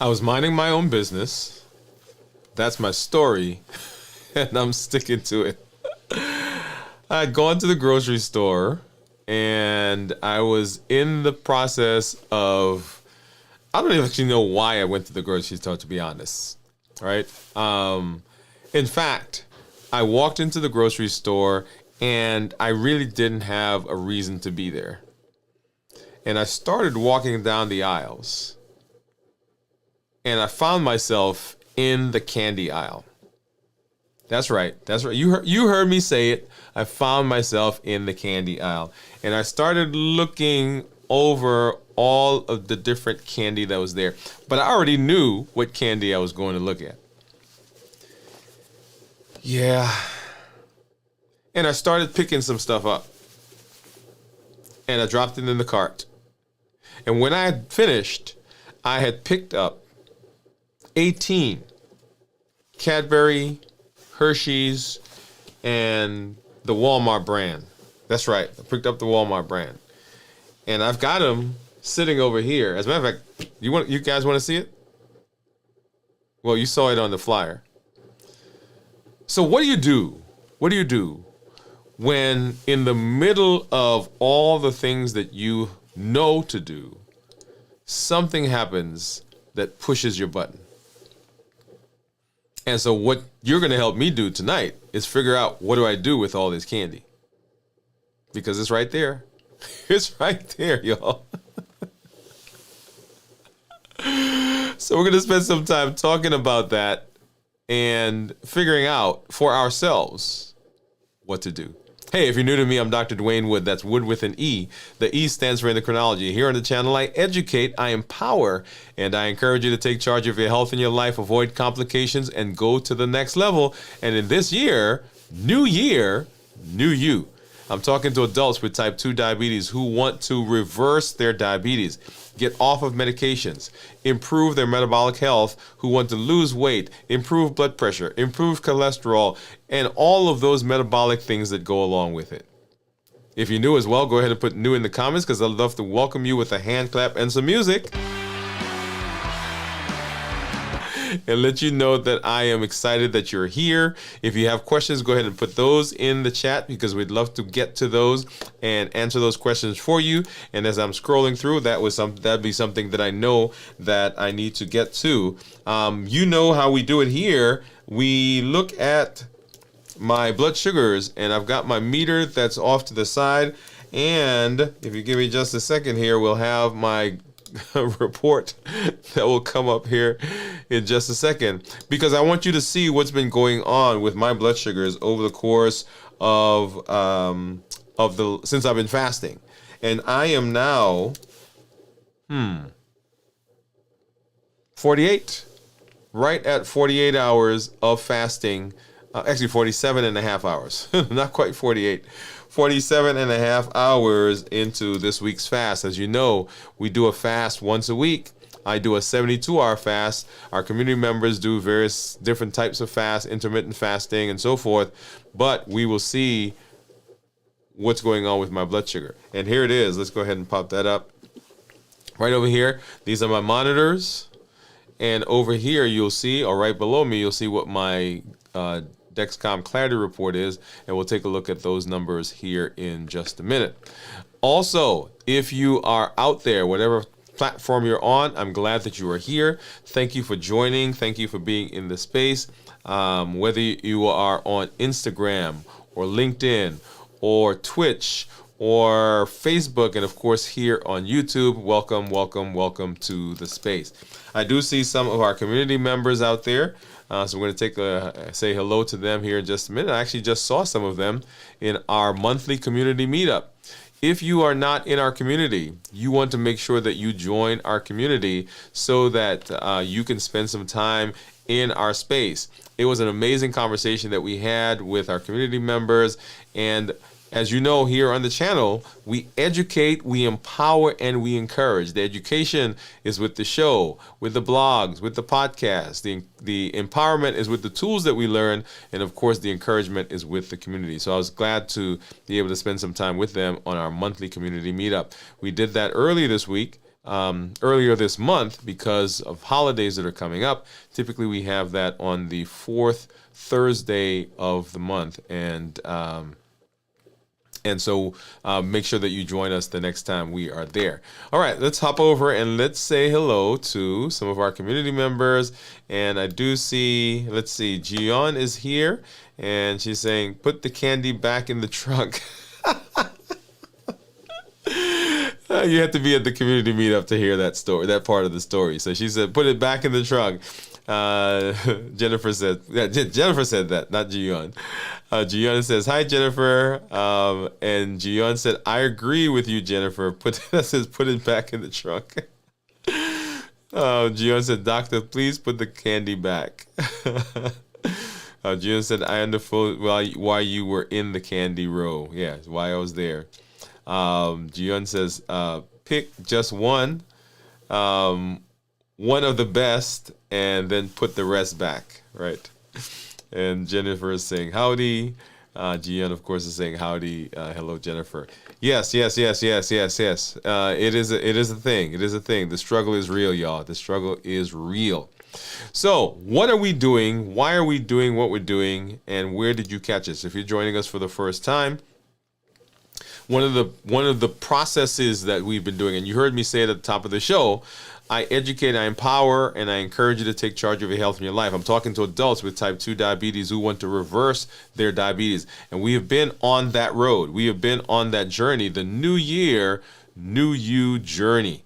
I was minding my own business. That's my story, and I'm sticking to it. I had gone to the grocery store, and I was in the process of, I don't even actually know why I went to the grocery store, to be honest, right? In fact, I walked into the grocery store, and I really didn't have a reason to be there. And I started walking down the aisles, and I found myself in the candy aisle. That's right. That's right. You heard me say it. I found myself in the candy aisle, and I started looking over all of the different candy that was there. But I already knew what candy I was going to look at. Yeah. And I started picking some stuff up, and I dropped it in the cart. And when I had finished, I had picked up 18 Cadbury, Hershey's, and the Walmart brand. That's right. I picked up the Walmart brand. And I've got them sitting over here. As a matter of fact, you guys want to see it? Well, you saw it on the flyer. So what do you do? What do you do when in the middle of all the things that you know to do, something happens that pushes your button? And so what you're going to help me do tonight is figure out, what do I do with all this candy? Because it's right there. It's right there, y'all. So we're going to spend some time talking about that and figuring out for ourselves what to do. Hey, if you're new to me, I'm Dr. Dwain Woode. That's Wood with an E. The E stands for endocrinology. Here on the channel, I educate, I empower, and I encourage you to take charge of your health and your life, avoid complications, and go to the next level. And in this year, new you. I'm talking to adults with type 2 diabetes who want to reverse their diabetes, get off of medications, improve their metabolic health, who want to lose weight, improve blood pressure, improve cholesterol, and all of those metabolic things that go along with it. If you're new as well, go ahead and put new in the comments, because I'd love to welcome you with a hand clap and some music. And let you know that I am excited that you're here. If you have questions, go ahead and put those in the chat, because we'd love to get to those and answer those questions for you. And as I'm scrolling through, that'd be something that I know that I need to get to. You know how we do it here. We look at my blood sugars, and I've got my meter that's off to the side. And if you give me just a second here, we'll have my report that will come up here in just a second, because I want you to see what's been going on with my blood sugars over the course of since I've been fasting. And I am now 48, right at 48 hours of fasting. Actually 47 and a half hours, not quite 48. 47 and a half hours into this week's fast. As you know, we do a fast once a week. I do a 72-hour fast. Our community members do various different types of fast, intermittent fasting, and so forth. But we will see what's going on with my blood sugar. And here it is. Let's go ahead and pop that up. Right over here, these are my monitors. And over here, you'll see, or right below me, you'll see what my Dexcom Clarity Report is, and we'll take a look at those numbers here in just a minute. Also, if you are out there, whatever platform you're on, I'm glad that you are here. Thank you for joining. Thank you for being in the space. Whether you are on Instagram or LinkedIn or Twitch or Facebook, and of course here on YouTube, welcome to the space. I do see some of our community members out there. So we're going to say hello to them here in just a minute. I actually just saw some of them in our monthly community meetup. If you are not in our community, you want to make sure that you join our community so that you can spend some time in our space. It was an amazing conversation that we had with our community members, and as you know, here on the channel, we educate, we empower, and we encourage. The education is with the show, with the blogs, with the podcast. The empowerment is with the tools that we learn, and of course, the encouragement is with the community. So I was glad to be able to spend some time with them on our monthly community meetup. We did that early this week, earlier this month because of holidays that are coming up. Typically, we have that on the fourth Thursday of the month, and so make sure that you join us the next time we are there. All right, let's hop over and let's say hello to some of our community members. And I do see, let's see, Gion is here, and she's saying, put the candy back in the trunk. You have to be at the community meetup to hear that story, that part of the story. So she said, put it back in the trunk. Jennifer said that, not Gion. Gion says, hi, Jennifer. And Gion said, I agree with you, Jennifer. Put it back in the trunk. Gion said, doctor, please put the candy back. Gion said, I understood why you were in the candy row. Yeah, why I was there. Gion says, pick just one of the best, and then put the rest back, right? And Jennifer is saying howdy. Gian, of course, is saying howdy. Hello, Jennifer. Yes. It is a thing. It is a thing. The struggle is real, y'all. The struggle is real. So, what are we doing? Why are we doing what we're doing? And where did you catch us? If you're joining us for the first time, one of the processes that we've been doing, and you heard me say it at the top of the show, I educate, I empower, and I encourage you to take charge of your health and your life. I'm talking to adults with type 2 diabetes who want to reverse their diabetes. And we have been on that road. We have been on that journey, the new year, new you journey.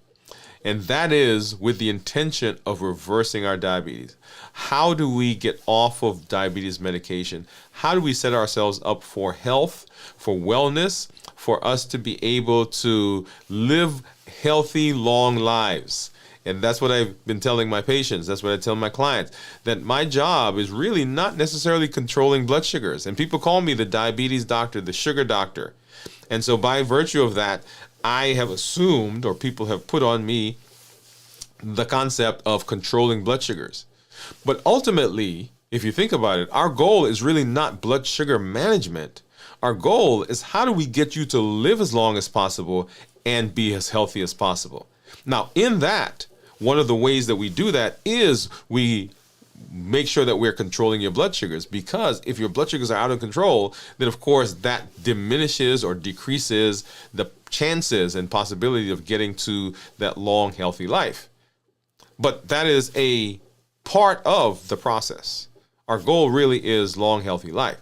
And that is with the intention of reversing our diabetes. How do we get off of diabetes medication? How do we set ourselves up for health, for wellness, for us to be able to live healthy, long lives? And that's what I've been telling my patients. That's what I tell my clients, that my job is really not necessarily controlling blood sugars. And people call me the diabetes doctor, the sugar doctor. And so by virtue of that, I have assumed, or people have put on me, the concept of controlling blood sugars. But ultimately, if you think about it, our goal is really not blood sugar management. Our goal is how do we get you to live as long as possible and be as healthy as possible. Now, in that, one of the ways that we do that is we make sure that we're controlling your blood sugars, because if your blood sugars are out of control, then of course that diminishes or decreases the chances and possibility of getting to that long, healthy life. But that is a part of the process. Our goal really is long, healthy life.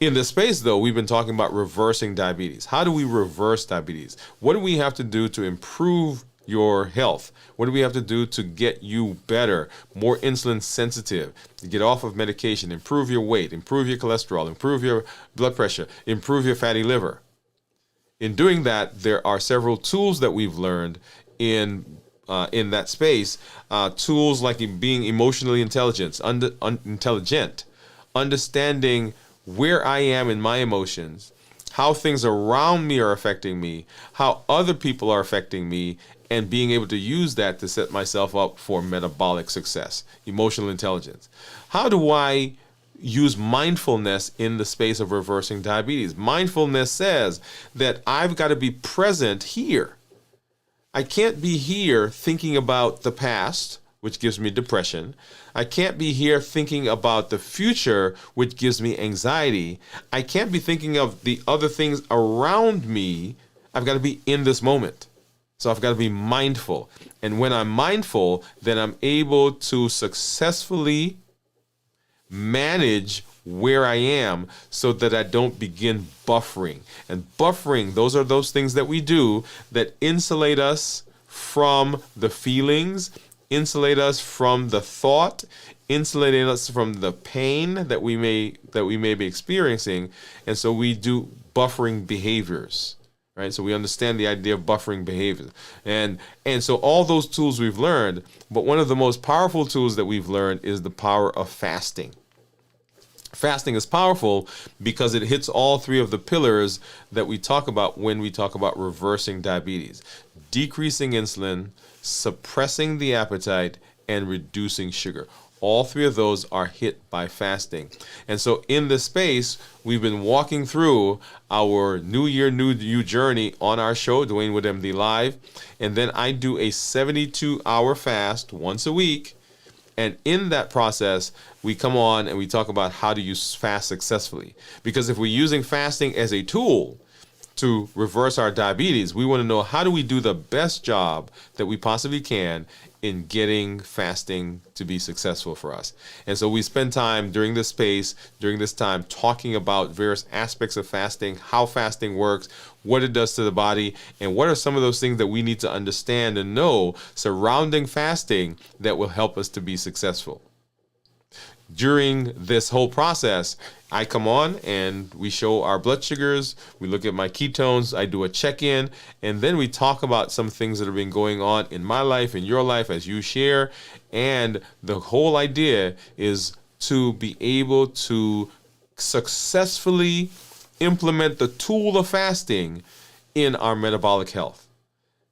In this space, though, we've been talking about reversing diabetes. How do we reverse diabetes? What do we have to do to improve your health? What do we have to do to get you better, more insulin sensitive, to get off of medication, improve your weight, improve your cholesterol, improve your blood pressure, improve your fatty liver? In doing that, there are several tools that we've learned in that space. Tools like being emotionally intelligent, understanding where I am in my emotions, how things around me are affecting me, how other people are affecting me, and being able to use that to set myself up for metabolic success, emotional intelligence. How do I use mindfulness in the space of reversing diabetes? Mindfulness says that I've got to be present here. I can't be here thinking about the past, which gives me depression. I can't be here thinking about the future, which gives me anxiety. I can't be thinking of the other things around me. I've got to be in this moment. So I've got to be mindful. And when I'm mindful, then I'm able to successfully manage where I am so that I don't begin buffering. And buffering, those are those things that we do that insulate us from the feelings, insulate us from the thought, insulating us from the pain that we may be experiencing. And so we do buffering behaviors. Right, so we understand the idea of buffering behavior, and so all those tools we've learned. But one of the most powerful tools that we've learned is the power of fasting. Fasting is powerful because it hits all three of the pillars that we talk about when we talk about reversing diabetes: decreasing insulin, suppressing the appetite, and reducing sugar. All three of those are hit by fasting. And so in this space, we've been walking through our New Year, New You journey on our show, Dwain Woode MD Live. And then I do a 72-hour fast once a week. And in that process, we come on and we talk about how to use fast successfully. Because if we're using fasting as a tool to reverse our diabetes, we want to know, how do we do the best job that we possibly can in getting fasting to be successful for us. And so we spend time during this space, during this time, talking about various aspects of fasting, how fasting works, what it does to the body, and what are some of those things that we need to understand and know surrounding fasting that will help us to be successful. During this whole process, I come on and we show our blood sugars, we look at my ketones, I do a check-in, and then we talk about some things that have been going on in my life, in your life, as you share. And the whole idea is to be able to successfully implement the tool of fasting in our metabolic health.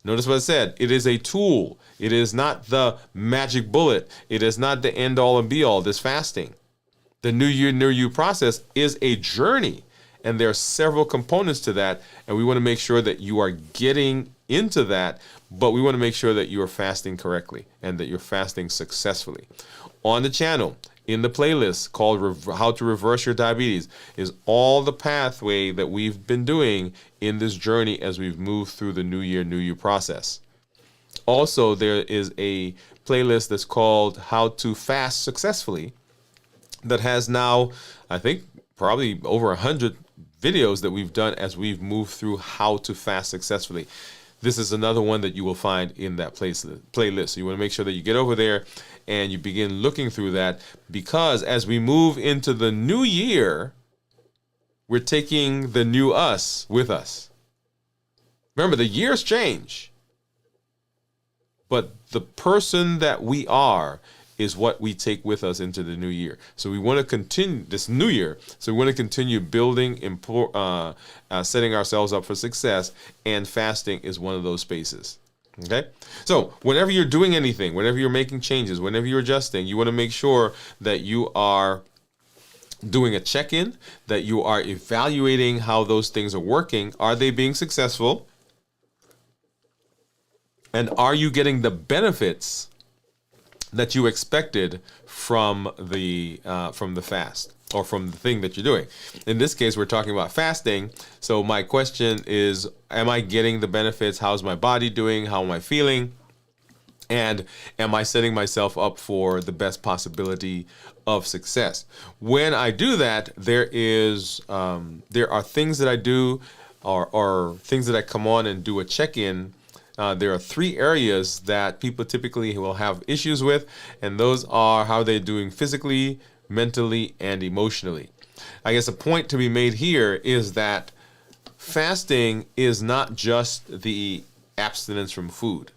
Notice what I said. It is a tool. It is not the magic bullet. It is not the end all and be all, this fasting. The New Year, New You process is a journey, and there are several components to that, and we want to make sure that you are getting into that, but we want to make sure that you are fasting correctly and that you're fasting successfully. On the channel, in the playlist called How to Reverse Your Diabetes, is all the pathway that we've been doing in this journey as we've moved through the New Year, New You process. Also, there is a playlist that's called How to Fast Successfully that has now, I think, probably over 100 videos that we've done as we've moved through how to fast successfully. This is another one that you will find in that playlist. So you want to make sure that you get over there and you begin looking through that, because as we move into the new year, we're taking the new us with us. Remember, the years change, but the person that we are is what we take with us into the new year. So we want to continue this new year. So we want to continue building, setting ourselves up for success, and fasting is one of those spaces. Okay? So whenever you're doing anything, whenever you're making changes, whenever you're adjusting, you want to make sure that you are doing a check-in, that you are evaluating how those things are working. Are they being successful? And are you getting the benefits that you expected from the fast, or from the thing that you're doing? In this case, we're talking about fasting. So my question is, am I getting the benefits? How's my body doing? How am I feeling? And am I setting myself up for the best possibility of success? When I do that, there are things that I do, or things that I come on and do a check-in. There are three areas that people typically will have issues with, and those are how they're doing physically, mentally, and emotionally. I guess a point to be made here is that fasting is not just the abstinence from food.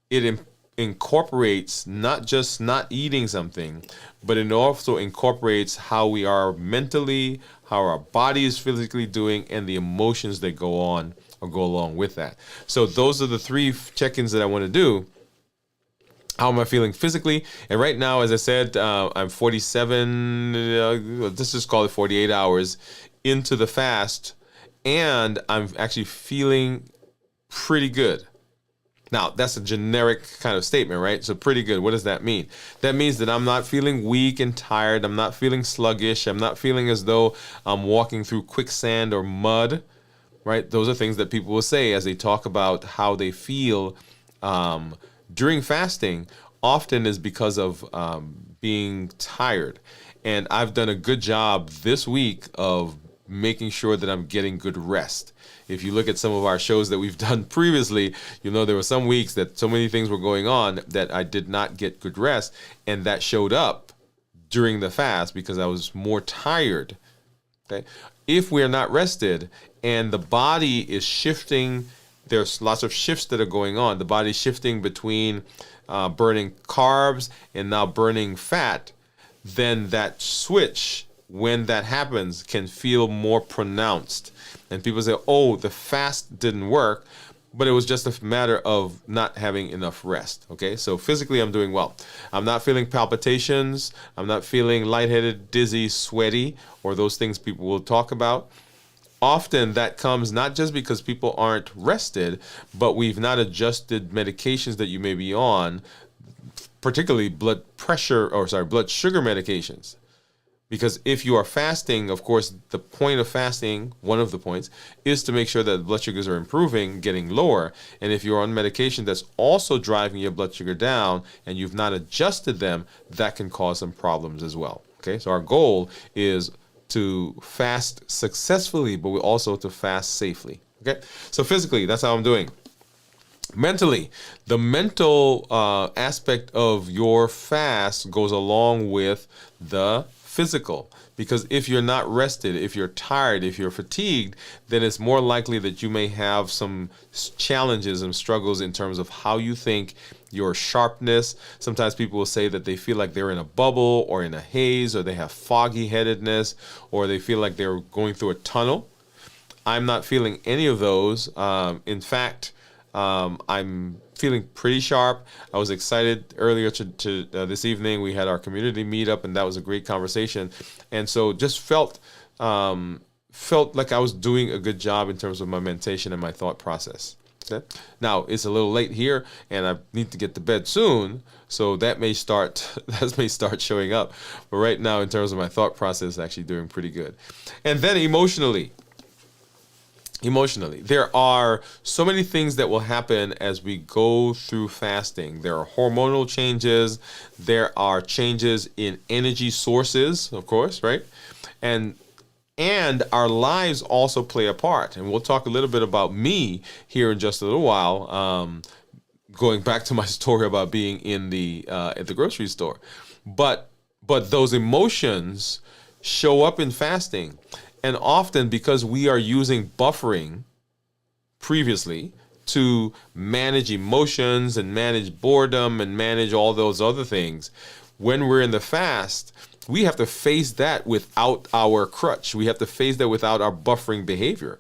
It incorporates not just not eating something, but it also incorporates how we are mentally, how our body is physically doing, and the emotions that go on or go along with that. So those are the three check-ins that I want to do. How am I feeling physically? And right now, as I said, I'm 47, let's just call it 48 hours into the fast, and I'm actually feeling pretty good. Now, that's a generic kind of statement, right? So pretty good. What does that mean? That means that I'm not feeling weak and tired. I'm not feeling sluggish. I'm not feeling as though I'm walking through quicksand or mud. Right? Those are things that people will say as they talk about how they feel during fasting, often is because of being tired. And I've done a good job this week of making sure that I'm getting good rest. If you look at some of our shows that we've done previously, you know there were some weeks that so many things were going on that I did not get good rest, and that showed up during the fast because I was more tired. Okay? If we're not rested and the body is shifting, there's lots of shifts that are going on. The body's shifting between burning carbs and now burning fat, then that switch, when that happens, can feel more pronounced. And people say, oh, the fast didn't work. but it was just a matter of not having enough rest. Okay, so physically I'm doing well. I'm not feeling palpitations. I'm not feeling lightheaded, dizzy, sweaty, or those things people will talk about. Often that comes not just because people aren't rested, but we've not adjusted medications that you may be on, particularly blood sugar medications. Because if you are fasting, of course, the point of fasting, one of the points, is to make sure that blood sugars are improving, getting lower. And if you're on medication that's also driving your blood sugar down and you've not adjusted them, that can cause some problems as well. Okay, so our goal is to fast successfully, but we also to fast safely. Okay, so physically, that's how I'm doing. Mentally, the mental aspect of your fast goes along with the physical, because if you're not rested, if you're tired, if you're fatigued, then it's more likely that you may have some challenges and struggles in terms of how you think, your sharpness. Sometimes people will say that they feel like they're in a bubble or in a haze, or they have foggy headedness, or they feel like they're going through a tunnel. I'm not feeling any of those. In fact, I'm feeling pretty sharp. I was excited earlier to this evening. We had our community meetup, and that was a great conversation. And so just felt like I was doing a good job in terms of my meditation and my thought process. Okay? Now it's a little late here, and I need to get to bed soon, so that may start showing up. But right now, in terms of my thought process, actually doing pretty good. And then emotionally, there are so many things that will happen as we go through fasting. There are hormonal changes. There are changes in energy sources, of course, right? And our lives also play a part. And we'll talk a little bit about me here in just a little while, going back to my story about being in at the grocery store. But those emotions show up in fasting. And often, because we are using buffering previously to manage emotions and manage boredom and manage all those other things, when we're in the fast, we have to face that without our crutch. We have to face that without our buffering behavior.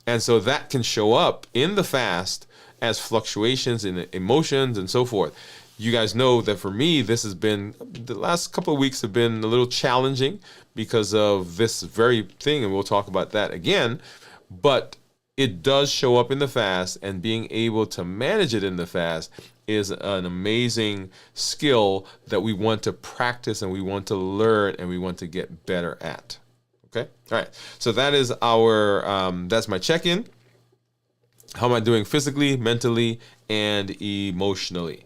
And so that can show up in the fast as fluctuations in emotions and so forth. You guys know that for me, the last couple of weeks have been a little challenging because of this very thing, and we'll talk about that again. But it does show up in the fast, and being able to manage it in the fast is an amazing skill that we want to practice, and we want to learn, and we want to get better at. Okay? All right. So that is that's my check-in. How am I doing physically, mentally, and emotionally?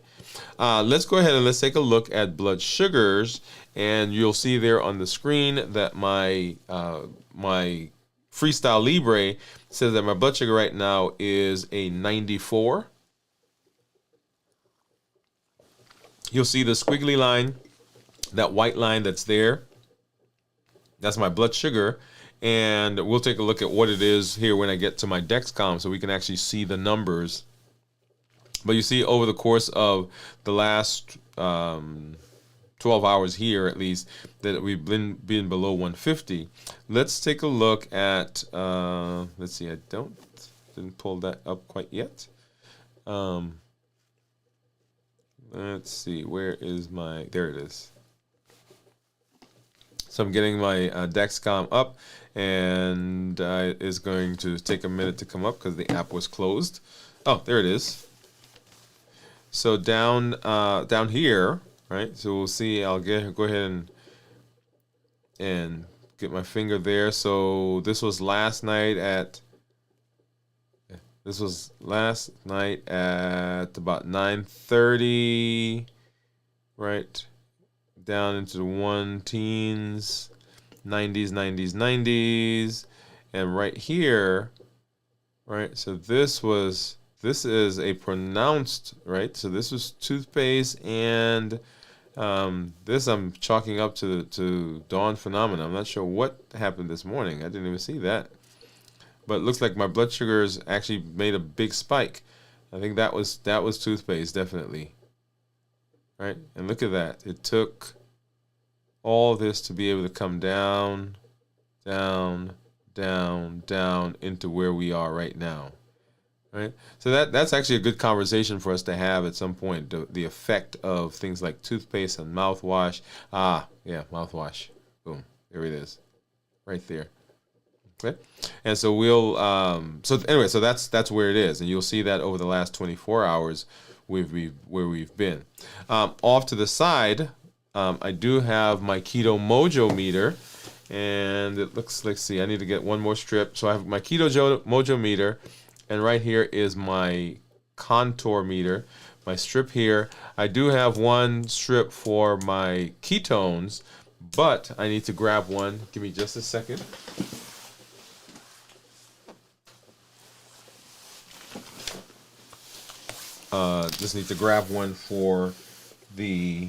Let's go ahead and let's take a look at blood sugars, and you'll see there on the screen that my Freestyle Libre says that my blood sugar right now is a 94. You'll see the squiggly line, that white line that's there. That's my blood sugar, and we'll take a look at what it is here when I get to my Dexcom, so we can actually see the numbers. But you see, over the course of the last 12 hours here, at least, that we've been below 150. Let's take a look at, let's see, I didn't pull that up quite yet. Let's see, where is there it is. So I'm getting my Dexcom up, and it's going to take a minute to come up because the app was closed. Oh, there it is. So down here, right? So we'll see. I'll go ahead and get my finger there. So this was last night at about 9:30, right? Down into the 1 teens, 90s, and right here, right? So this is a pronounced, right? So this was toothpaste, and this I'm chalking up to dawn phenomena. I'm not sure what happened this morning. I didn't even see that. But it looks like my blood sugars actually made a big spike. I think that was toothpaste, definitely. Right? And look at that. It took all this to be able to come down, down, down, down into where we are right now. right? So that's actually a good conversation for us to have at some point. The effect of things like toothpaste and mouthwash. Ah, yeah, mouthwash. Boom, there it is, right there. Okay, and so we'll so anyway, so that's where it is, and you'll see that over the last 24 hours, where we've been. Off to the side, I do have my Keto Mojo meter, and it looks. Let's see, I need to get one more strip. So I have my Mojo meter, and right here is my contour meter, my strip here. I do have one strip for my ketones, but I need to grab one. Give me just a second. Just need to grab one for the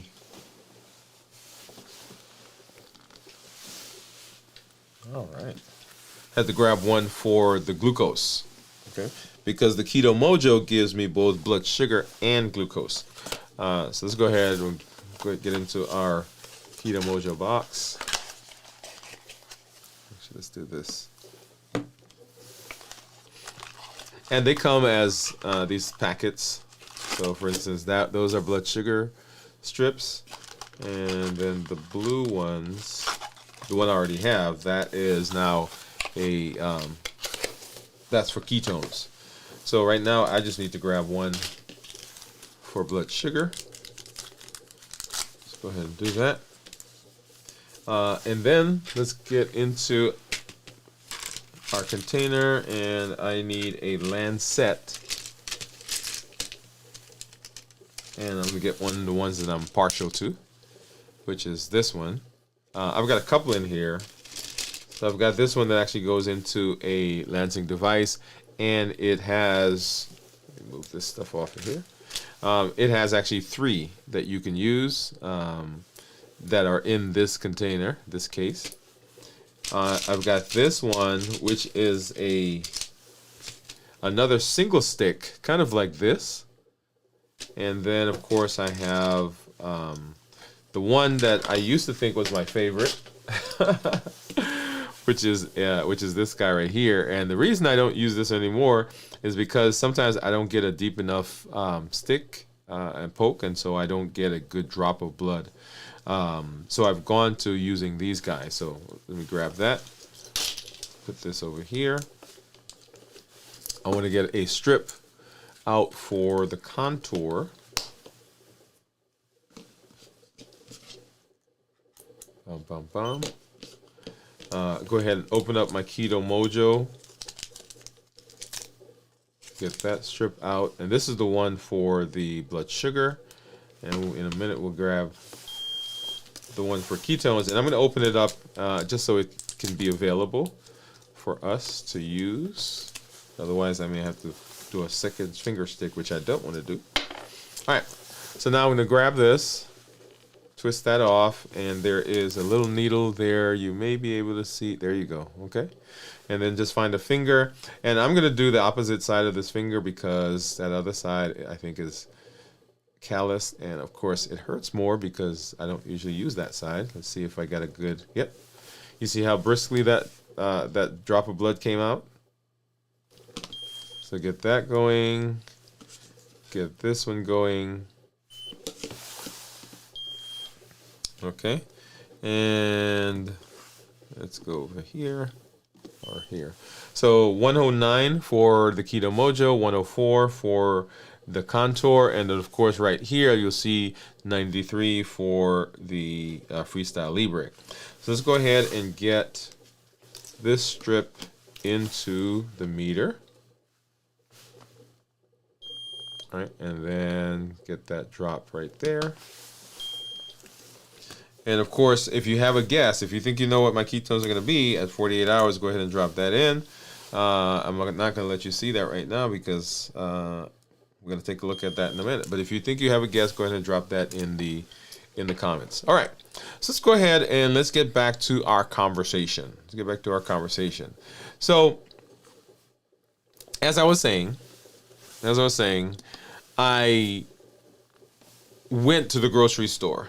all right. Had to grab one for the glucose, okay? Because the Keto Mojo gives me both blood sugar and glucose. So let's go ahead and get into our Keto Mojo box. Actually, let's do this. And they come as these packets. So, for instance, those are blood sugar strips, and then the blue ones, the one I already have, that is now a that's for ketones. So right now, I just need to grab one for blood sugar. Let's go ahead and do that, and then let's get into our container, and I need a Lancet. And I'm going to get one of the ones that I'm partial to, which is this one. I've got a couple in here. So I've got this one that actually goes into a lancing device, and it has, let me move this stuff off of here. It has actually 3 that you can use that are in this container, this case. I've got this one, which is another single stick, kind of like this. And then, of course, I have the one that I used to think was my favorite, which is this guy right here. And the reason I don't use this anymore is because sometimes I don't get a deep enough stick and poke, and so I don't get a good drop of blood. So I've gone to using these guys. So let me grab that, put this over here. I want to get a strip out for the contour. Bum, bum, bum. Go ahead and open up my Keto Mojo. Get that strip out. And this is the one for the blood sugar. And in a minute, we'll grab the one for ketones. And I'm going to open it up just so it can be available for us to use. Otherwise, I may have to do a second finger stick, which I don't want to do. All right, so now I'm going to grab this, twist that off, and there is a little needle there. You may be able to see. There you go. Okay, and then just find a finger, and I'm going to do the opposite side of this finger because that other side I think is calloused, and of course it hurts more because I don't usually use that side. Let's see if I got a good. Yep. You see how briskly that that drop of blood came out? So get that going, get this one going. Okay, and let's go over here or here. So 109 for the Keto Mojo, 104 for the contour, and then of course right here you'll see 93 for the Freestyle Libre. So let's go ahead and get this strip into the meter. All right, and then get that drop right there. And of course, if you have a guess, if you think you know what my ketones are going to be at 48 hours, go ahead and drop that in. I'm not going to let you see that right now because we're going to take a look at that in a minute. But if you think you have a guess, go ahead and drop that in the comments. All right, so let's go ahead and let's get back to our conversation. So, as I was saying, I went to the grocery store.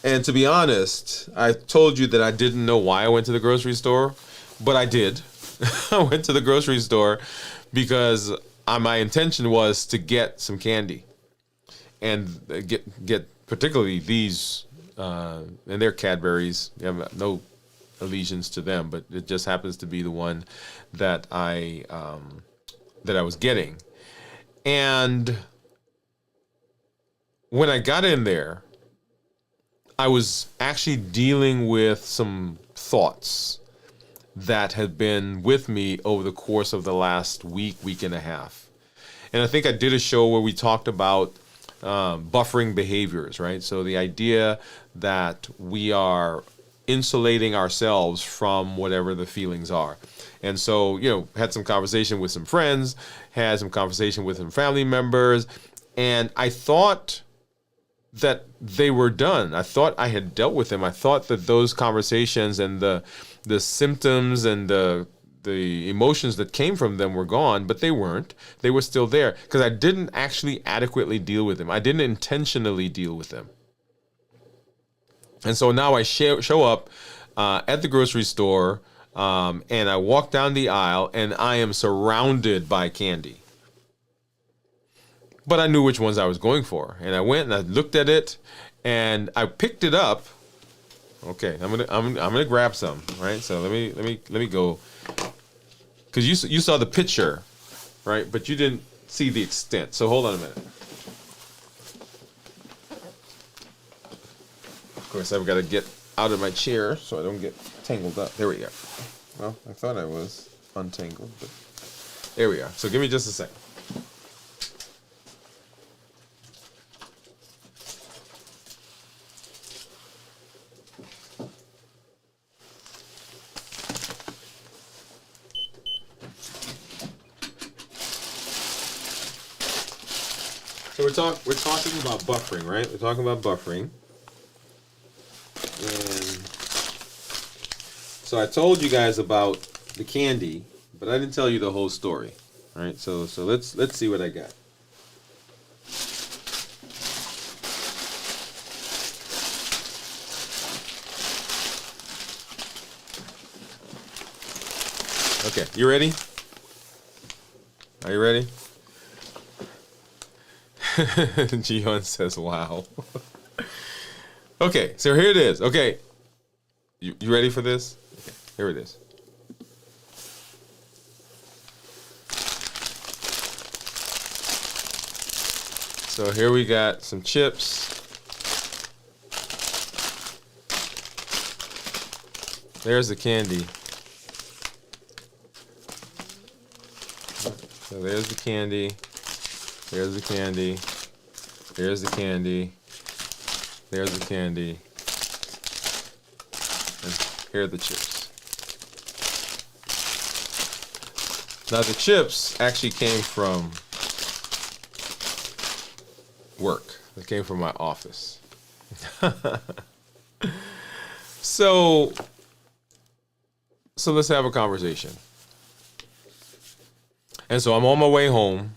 And to be honest, I told you that I didn't know why I went to the grocery store, but I did. I went to the grocery store because my intention was to get some candy and get particularly these, and they're Cadbury's. You have no allegiance to them, but it just happens to be the one that I was getting. And when I got in there, I was actually dealing with some thoughts that had been with me over the course of the last week and a half. And I think I did a show where we talked about buffering behaviors, right? So the idea that we are insulating ourselves from whatever the feelings are. And so, had some conversation with some friends, had some conversation with some family members, and I thought that they were done. I thought I had dealt with them. I thought that those conversations and the symptoms and the emotions that came from them were gone, but they weren't. They were still there because I didn't actually adequately deal with them. I didn't intentionally deal with them. And so now I show up at the grocery store, and I walk down the aisle, and I am surrounded by candy. But I knew which ones I was going for, and I went and I looked at it, and I picked it up. Okay, I'm gonna grab some, right? So let me go, because you saw the picture, right? But you didn't see the extent. So hold on a minute. Of course, I've got to get out of my chair so I don't get tangled up. There we go. Well, I thought I was untangled, but there we are. So give me just a second. So we're talking about buffering, right? We're talking about buffering. And so I told you guys about the candy, but I didn't tell you the whole story. All right? So let's see what I got. Okay, you ready? Are you ready? Jihan says, wow. Okay, so here it is. Okay, you ready for this? Okay, here it is. So here we got some chips. There's the candy. So there's the candy. There's the candy. There's the candy. There's the candy. And here are the chips. Now the chips actually came from work. They came from my office. So let's have a conversation. And so I'm on my way home,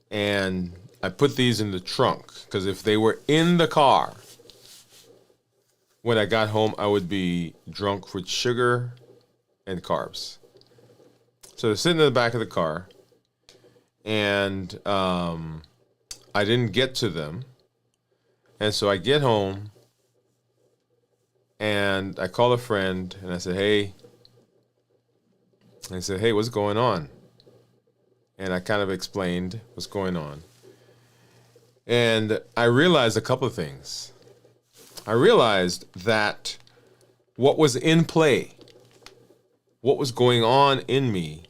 and I put these in the trunk, because if they were in the car when I got home, I would be drunk with sugar and carbs. So they're sitting in the back of the car, and I didn't get to them. And so I get home, and I call a friend, and I said, hey. And I said, hey, what's going on? And I kind of explained what's going on. And I realized a couple of things. I realized that what was in play, what was going on in me,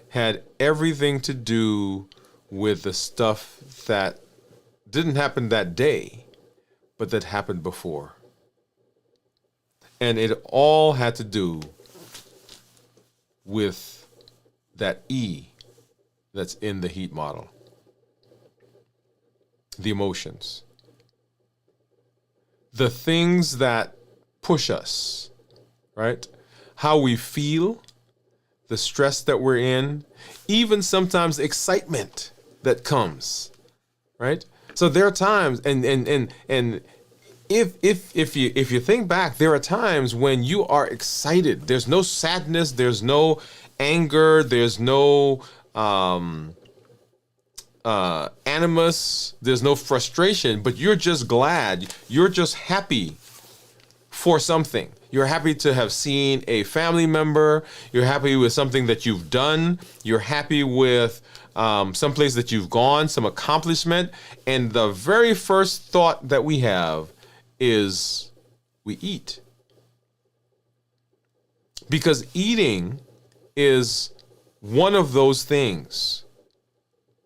had everything to do with the stuff that didn't happen that day, but that happened before. And it all had to do with that E that's in the heat model. The emotions. The things that push us, right? How we feel, the stress that we're in, even sometimes excitement that comes, right? So there are times, and if you think back, there are times when you are excited. There's no sadness, there's no anger, there's no animus. There's no frustration, but you're just glad. You're just happy for something. You're happy to have seen a family member. You're happy with something that you've done. You're happy with some place that you've gone, some accomplishment. And the very first thought that we have is we eat. Because eating is one of those things,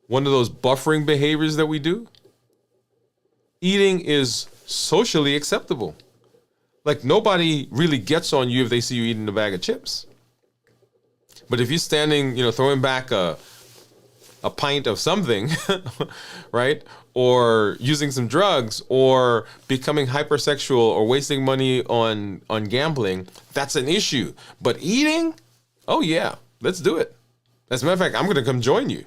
one of those buffering behaviors that we do. Eating is socially acceptable. Like, nobody really gets on you if they see you eating a bag of chips. But if you're standing, throwing back a pint of something, right? Or using some drugs, or becoming hypersexual, or wasting money on gambling, that's an issue. But eating, oh yeah, let's do it. As a matter of fact, I'm going to come join you.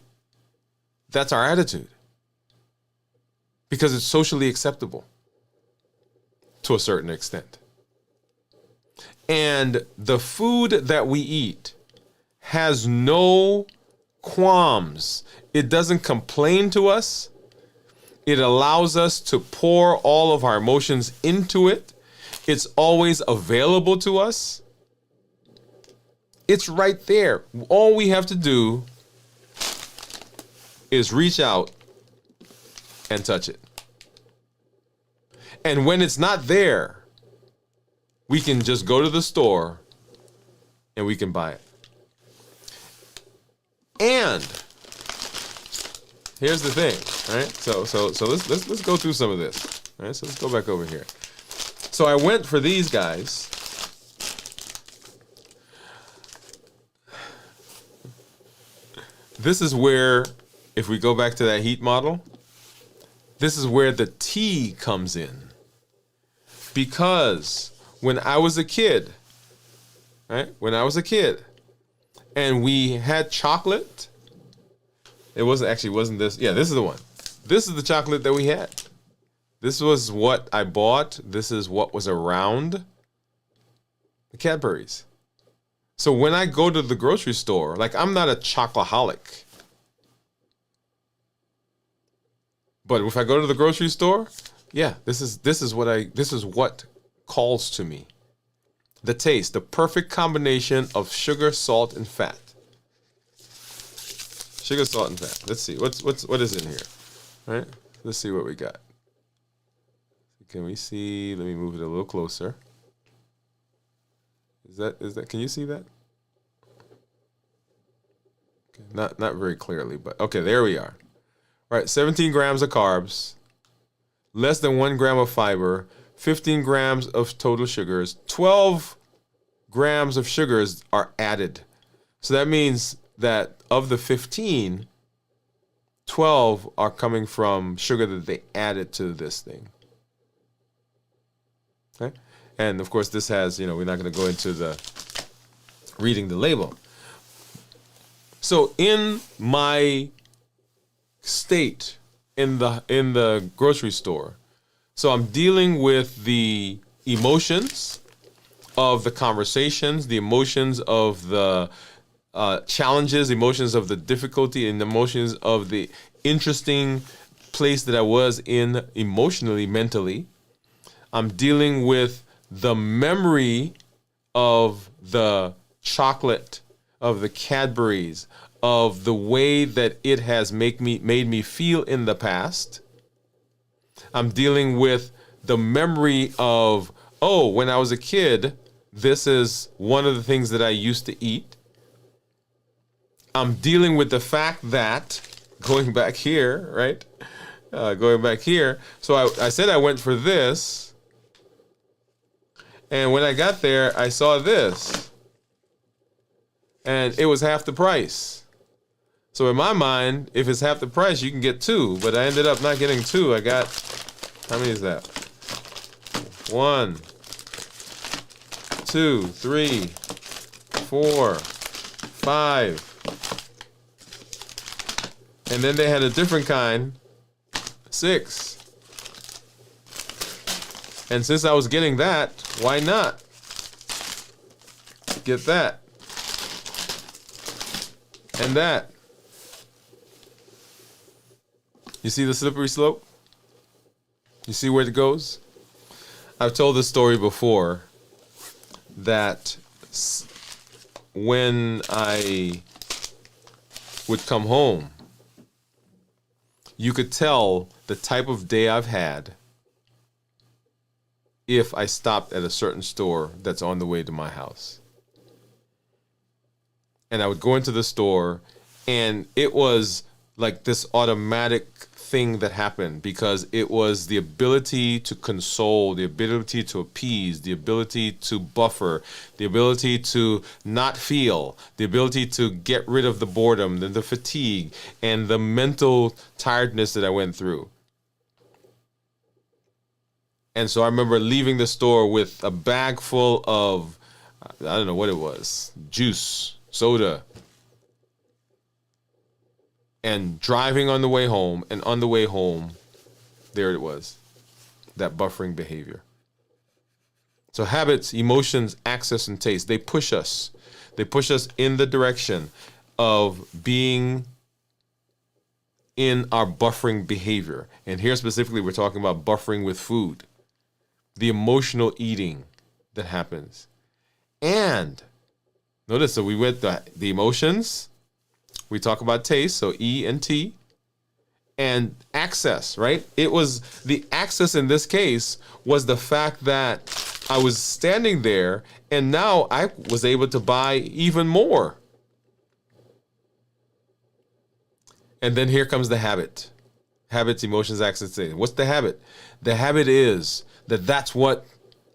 That's our attitude. Because it's socially acceptable to a certain extent. And the food that we eat has no qualms. It doesn't complain to us. It allows us to pour all of our emotions into it. It's always available to us. It's right there. All we have to do is reach out and touch it. And when it's not there, we can just go to the store and we can buy it. And here's the thing, right? So let's go through some of this. All right, so let's go back over here. So I went for these guys. This is where, if we go back to that heat model, this is where the tea comes in. Because when I was a kid, right? When I was a kid, and we had chocolate, wasn't this. Yeah, this is the one. This is the chocolate that we had. This was what I bought. This is what was around. The Cadbury's. So when I go to the grocery store, like, I'm not a chocoholic. But if I go to the grocery store, yeah, this is what calls to me. The taste, the perfect combination of sugar, salt, and fat. Sugar, salt, and fat. Let's see. What is in here? All right? Let's see what we got. Can we see? Let me move it a little closer. Is that can you see that? Okay, not very clearly, but okay, there we are. All right, 17 grams of carbs, less than 1 gram of fiber, 15 grams of total sugars, 12 grams of sugars are added. So that means that of the 15, 12 are coming from sugar that they added to this thing. Okay? And of course, this has, we're not going to go into the reading the label. So in my state in the grocery store, so I'm dealing with the emotions of the conversations, the emotions of the challenges, emotions of the difficulty, and emotions of the interesting place that I was in emotionally, mentally. I'm dealing with the memory of the chocolate, of the Cadbury's, of the way that it has made me feel in the past. I'm dealing with the memory of, when I was a kid, this is one of the things that I used to eat. I'm dealing with the fact that, going back here, right? So I said I went for this. And when I got there, I saw this. And it was half the price. So in my mind, if it's half the price, you can get 2. But I ended up not getting 2. I got, how many is that? 1, 2, 3, 4, 5. And then they had a different kind, 6. And since I was getting that, why not get that? And that. You see the slippery slope? You see where it goes? I've told this story before that when I would come home, you could tell the type of day I've had if I stopped at a certain store that's on the way to my house. And I would go into the store, and it was like this automatic thing that happened, because it was the ability to console, the ability to appease, the ability to buffer, the ability to not feel, the ability to get rid of the boredom, the fatigue, and the mental tiredness that I went through. And so I remember leaving the store with a bag full of, I don't know what it was, juice, soda, and driving on the way home. And on the way home, there it was, that buffering behavior. So habits, emotions, access, and taste, they push us. They push us in the direction of being in our buffering behavior. And here specifically, we're talking about buffering with food. The emotional eating that happens. And notice, so we went the emotions, we talk about taste, so E and T, and access, right? It was the access in this case was the fact that I was standing there and now I was able to buy even more. And then here comes the habit. Habits, emotions, access, taste. What's the habit? The habit is that's what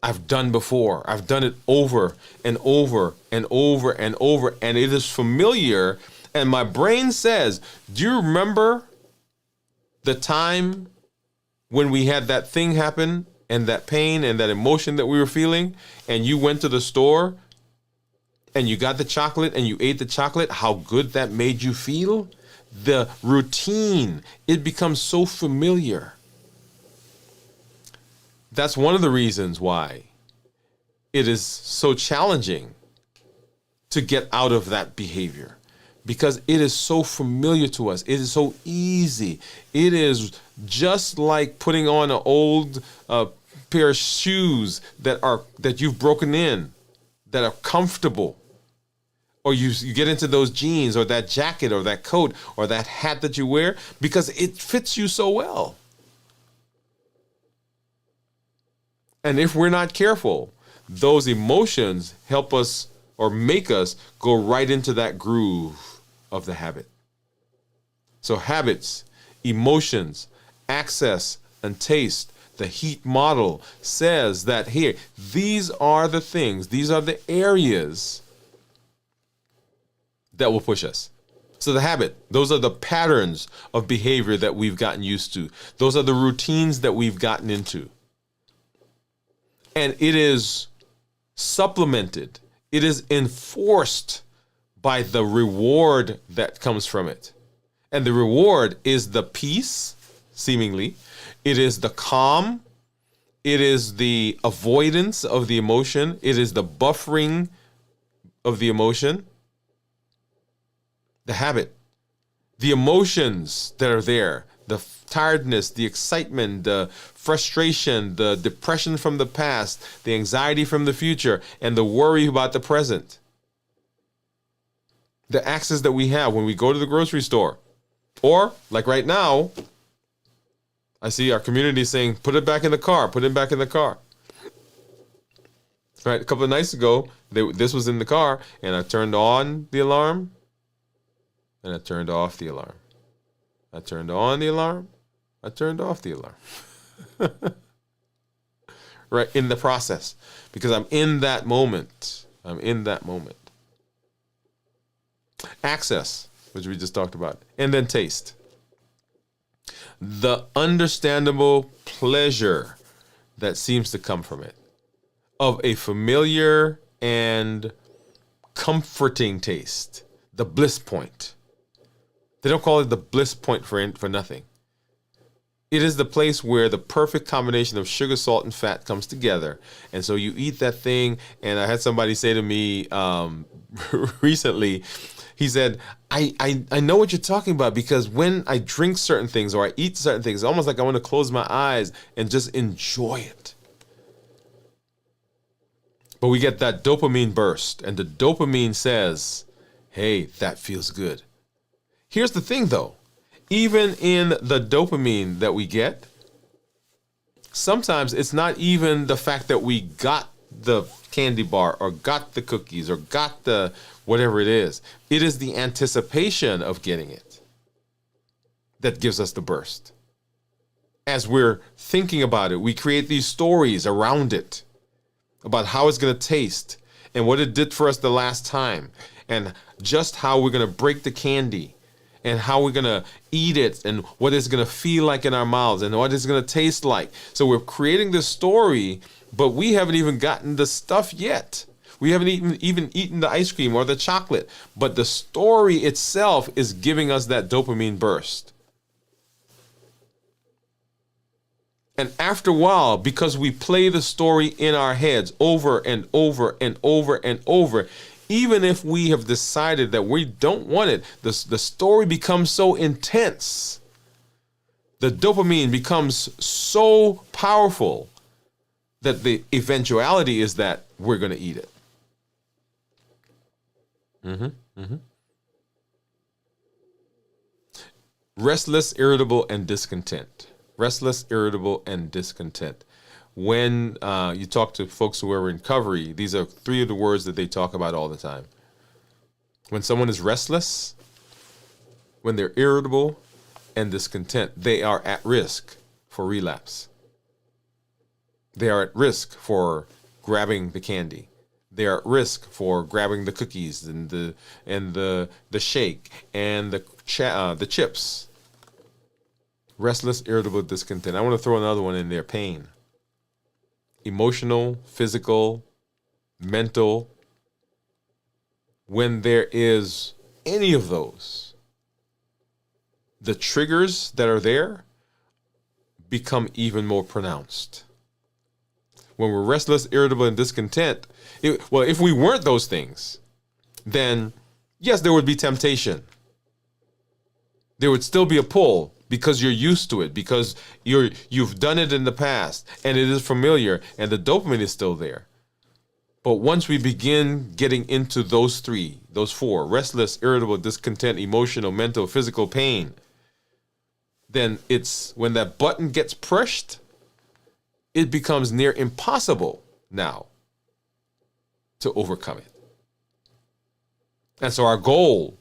I've done before. I've done it over and over and over and over, and it is familiar. And my brain says, do you remember the time when we had that thing happen and that pain and that emotion that we were feeling, and you went to the store and you got the chocolate and you ate the chocolate, how good that made you feel? The routine, it becomes so familiar. That's one of the reasons why it is so challenging to get out of that behavior, because it is so familiar to us. It is so easy. It is just like putting on an old pair of shoes that you've broken in, that are comfortable. Or you get into those jeans or that jacket or that coat or that hat that you wear because it fits you so well. And if we're not careful, those emotions help us or make us go right into that groove of the habit. So habits, emotions, access, and taste, the heat model says that here, these are the things, these are the areas that will push us. So the habit, those are the patterns of behavior that we've gotten used to. Those are the routines that we've gotten into. And it is supplemented, it is enforced by the reward that comes from it. And the reward is the peace, seemingly. It is the calm. It is the avoidance of the emotion. It is the buffering of the emotion. The habit, the emotions that are there, the tiredness, the excitement, the frustration, the depression from the past, the anxiety from the future, and the worry about the present. The access that we have when we go to the grocery store. Or, like right now, I see our community saying, put it back in the car, put it back in the car. Right, a couple of nights ago, this was in the car, and I turned on the alarm, and I turned off the alarm. I turned on the alarm, I turned off the alarm. Right, in the process, because I'm in that moment. I'm in that moment. Access, which we just talked about, and then taste. The understandable pleasure that seems to come from it, of a familiar and comforting taste, the bliss point. They don't call it the bliss point for nothing. It is the place where the perfect combination of sugar, salt, and fat comes together. And so you eat that thing, and I had somebody say to me recently, He said, I know what you're talking about, because when I drink certain things or I eat certain things, it's almost like I want to close my eyes and just enjoy it. But we get that dopamine burst, and the dopamine says, hey, that feels good. Here's the thing, though. Even in the dopamine that we get, sometimes it's not even the fact that we got the candy bar or got the cookies or got the whatever it is. It is the anticipation of getting it that gives us the burst. As we're thinking about it, we create these stories around it about how it's going to taste and what it did for us the last time, and just how we're going to break the candy and how we're going to eat it and what it's going to feel like in our mouths and what it's going to taste like. So we're creating this story, but we haven't even gotten the stuff yet. We haven't even eaten the ice cream or the chocolate, but the story itself is giving us that dopamine burst. And after a while, because we play the story in our heads over and over and over and over, even if we have decided that we don't want it, the story becomes so intense. The dopamine becomes so powerful that the eventuality is that we're going to eat it. Restless, irritable, and discontent. Restless, irritable, and discontent. When you talk to folks who are in recovery, these are three of the words that they talk about all the time. When someone is restless, when they're irritable and discontent, they are at risk for relapse. They are at risk for grabbing the candy. They are at risk for grabbing the cookies and the shake and the chips. Restless, irritable, discontent. I want to throw another one in there: pain. Emotional, physical, mental. When there is any of those, the triggers that are there become even more pronounced. When we're restless, irritable, and discontent, if we weren't those things, then yes, there would be temptation. There would still be a pull because you're used to it, because you've done it in the past and it is familiar and the dopamine is still there. But once we begin getting into those four, restless, irritable, discontent, emotional, mental, physical, pain, then it's when that button gets pushed, it becomes near impossible now to overcome it. And so our goal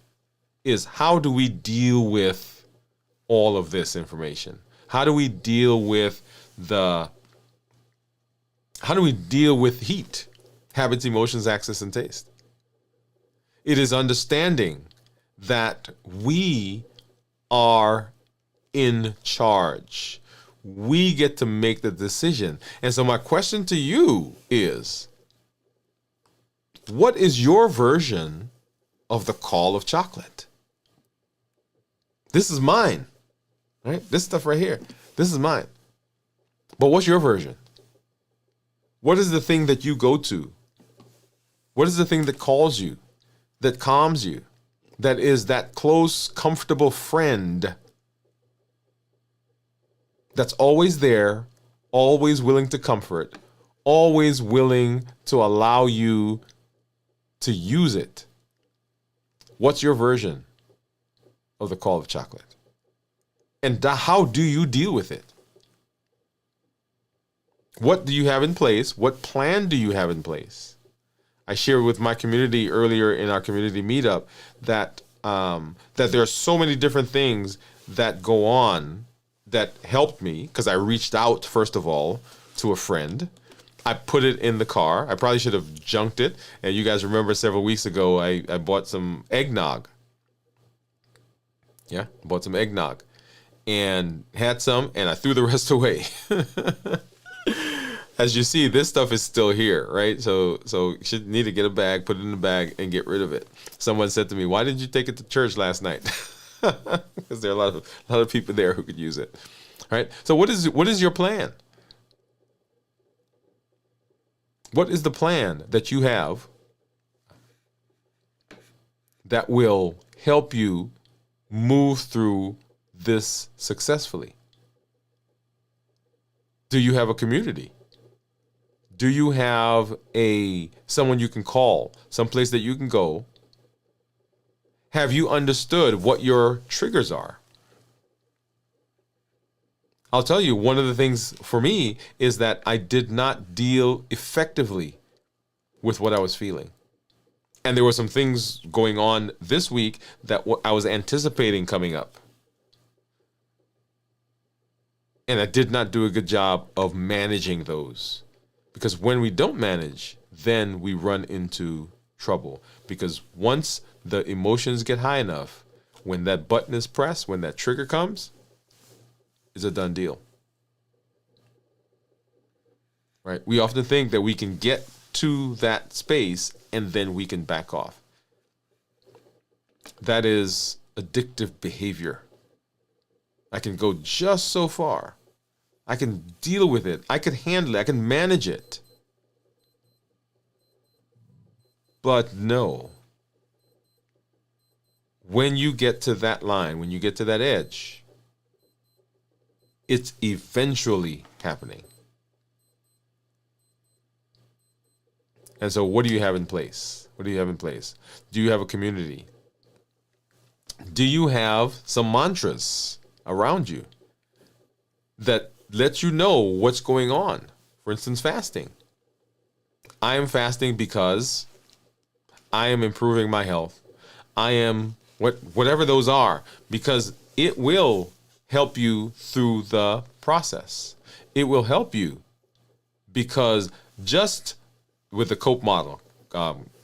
is, how do we deal with all of this information? How do we deal with heat, habits, emotions, access, and taste? It is understanding that we are in charge. We get to make the decision. And so my question to you is, what is your version of the call of chocolate? This is mine, right? This stuff right here, this is mine. But what's your version? What is the thing that you go to? What is the thing that calls you, that calms you, that is that close, comfortable friend that's always there, always willing to comfort, always willing to allow you to use it? What's your version of the call of chocolate? And how do you deal with it? What do you have in place? What plan do you have in place? I shared with my community earlier in our community meetup that there are so many different things that go on that helped me, because I reached out, first of all, to a friend. I put it in the car. I probably should have junked it. And you guys remember several weeks ago, I bought some eggnog. Yeah, bought some eggnog and had some, and I threw the rest away. As you see, this stuff is still here, right? So you should need to get a bag, put it in the bag, and get rid of it. Someone said to me, "Why didn't you take it to church last night?" Because there are a lot of people there who could use it. All right. So what is your plan? What is the plan that you have that will help you move through this successfully? Do you have a community? Do you have someone you can call, someplace that you can go? Have you understood what your triggers are? I'll tell you, one of the things for me is that I did not deal effectively with what I was feeling. And there were some things going on this week that I was anticipating coming up. And I did not do a good job of managing those. Because when we don't manage, then we run into trouble. Because once the emotions get high enough, when that button is pressed, when that trigger comes, it's a done deal. Right? We often think that we can get to that space and then we can back off. That is addictive behavior. I can go just so far. I can deal with it. I can handle it. I can manage it. But no. When you get to that line, when you get to that edge, it's eventually happening. And so what do you have in place? What do you have in place? Do you have a community? Do you have some mantras around you that let you know what's going on? For instance, fasting. I am fasting because I am improving my health. I am whatever those are, because it will help you through the process. It will help you because just with the COPE model,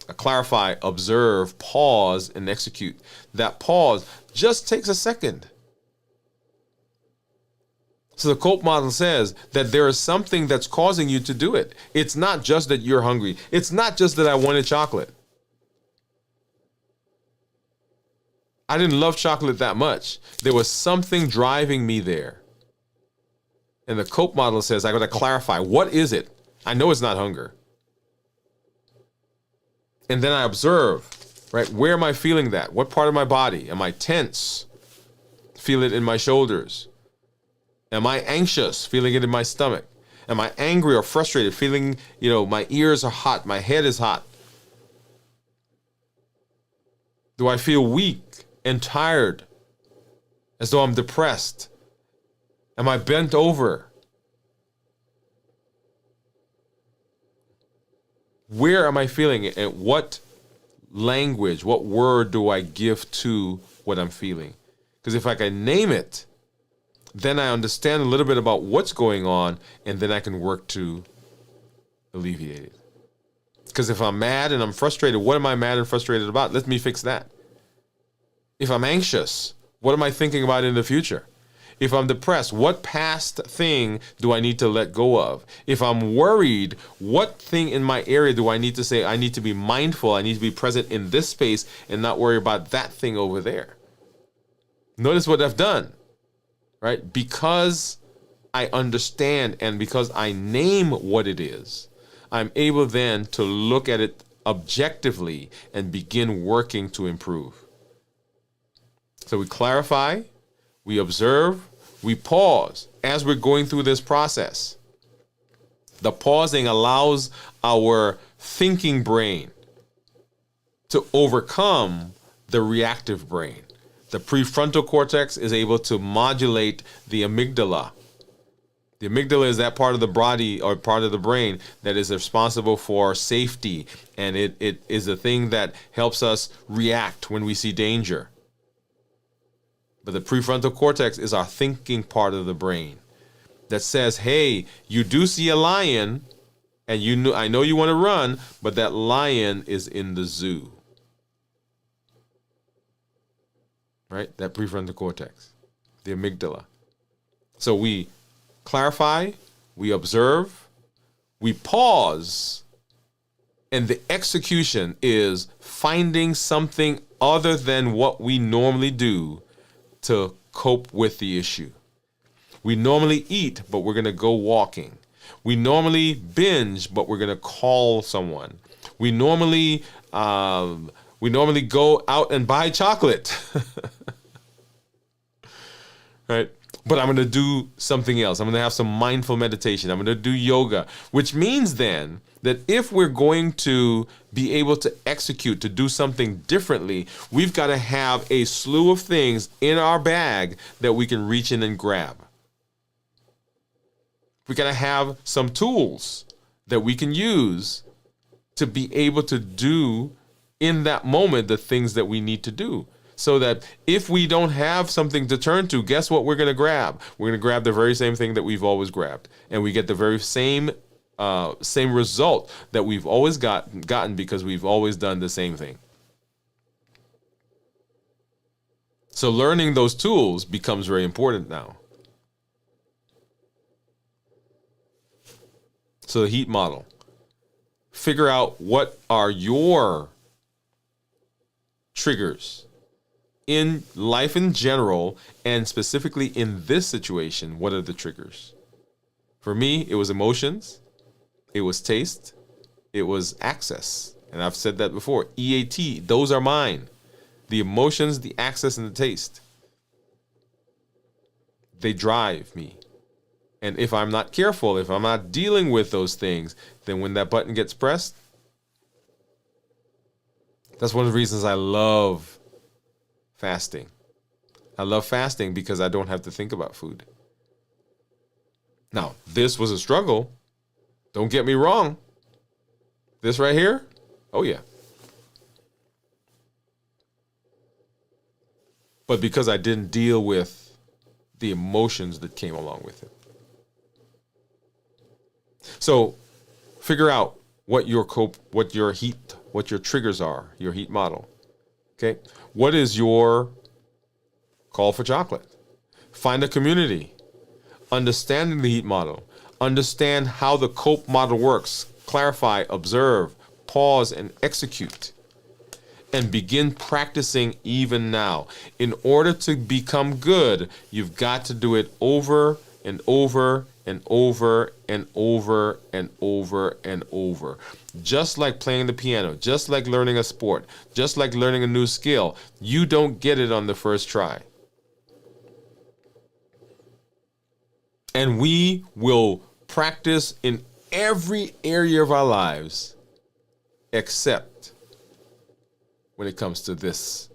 clarify, observe, pause, and execute. That pause just takes a second. So the COPE model says that there is something that's causing you to do it. It's not just that you're hungry. It's not just that I wanted chocolate. I didn't love chocolate that much. There was something driving me there. And the COPE model says I got to clarify, what is it? I know it's not hunger. And then I observe, right? Where am I feeling that? What part of my body? Am I tense? Feel it in my shoulders. Am I anxious? Feeling it in my stomach. Am I angry or frustrated? Feeling, my ears are hot. My head is hot. Do I feel weak and tired? As though I'm depressed? Am I bent over? Where am I feeling it? And what language, what word do I give to what I'm feeling? Because if I can name it, then I understand a little bit about what's going on, and then I can work to alleviate it. Because if I'm mad and I'm frustrated, what am I mad and frustrated about? Let me fix that. If I'm anxious, what am I thinking about in the future? If I'm depressed, what past thing do I need to let go of? If I'm worried, what thing in my area do I need to say, I need to be mindful, I need to be present in this space and not worry about that thing over there? Notice what I've done, right? Because I understand and because I name what it is, I'm able then to look at it objectively and begin working to improve. So we clarify, we observe, we pause as we're going through this process. The pausing allows our thinking brain to overcome the reactive brain. The prefrontal cortex is able to modulate the amygdala. The amygdala is that part of the body or part of the brain that is responsible for safety, and it is the thing that helps us react when we see danger. But the prefrontal cortex is our thinking part of the brain that says, hey, you do see a lion, and I know you want to run, but that lion is in the zoo. Right? That prefrontal cortex, the amygdala. So we clarify, we observe, we pause, and the execution is finding something other than what we normally do to cope with the issue. We normally eat, but we're going to go walking. We normally binge, but we're going to call someone. We normally We normally go out and buy chocolate. Right? But I'm going to do something else. I'm going to have some mindful meditation. I'm going to do yoga, which means then that if we're going to be able to execute, to do something differently, we've got to have a slew of things in our bag that we can reach in and grab. We got to have some tools that we can use to be able to do in that moment the things that we need to do. So that if we don't have something to turn to, guess what we're going to grab? We're going to grab the very same thing that we've always grabbed. And we get the very same result that we've always gotten because we've always done the same thing. So learning those tools becomes very important now. So the heat model. Figure out what are your triggers in life in general, and specifically in this situation. What are the triggers? For me, it was emotions, it was taste, it was access. And I've said that before. EAT, those are mine. The emotions, the access, and the taste. They drive me. And if I'm not careful, if I'm not dealing with those things, then when that button gets pressed, that's one of the reasons I love fasting. I love fasting because I don't have to think about food. Now, this was a struggle. Don't get me wrong. This right here, oh yeah. But because I didn't deal with the emotions that came along with it. So, figure out what your triggers are, your heat model. Okay? What is your call for chocolate? Find a community. Understanding the heat model. Understand how the COPE model works. Clarify, observe, pause, and execute. And begin practicing even now. In order to become good, you've got to do it over and over and over and over and over and over. Just like playing the piano, just like learning a sport, just like learning a new skill, you don't get it on the first try. And we will practice in every area of our lives except when it comes to this.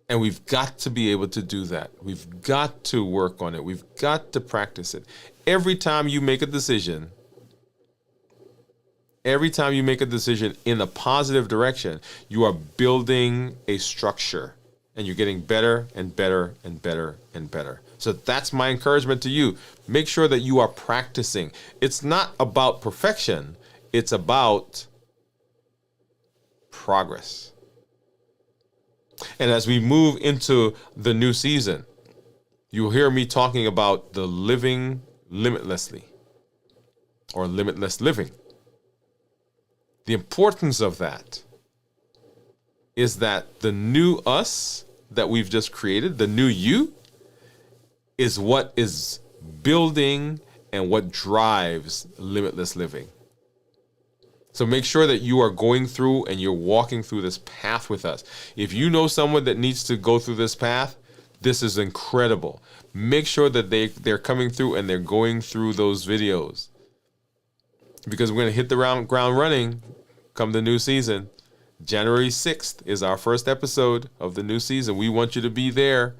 And we've got to be able to do that. We've got to work on it. We've got to practice it. Every time you make a decision in a positive direction, you are building a structure and you're getting better and better and better and better. So that's my encouragement to you. Make sure that you are practicing. It's not about perfection. It's about progress. And as we move into the new season, you'll hear me talking about the living limitlessly or limitless living. The importance of that is that the new us that we've just created, the new you, is what is building and what drives limitless living. So make sure that you are going through and you're walking through this path with us. If you know someone that needs to go through this path, this is incredible. Make sure that they're coming through and they're going through those videos. Because we're going to hit the ground running come the new season. January 6th is our first episode of the new season. We want you to be there.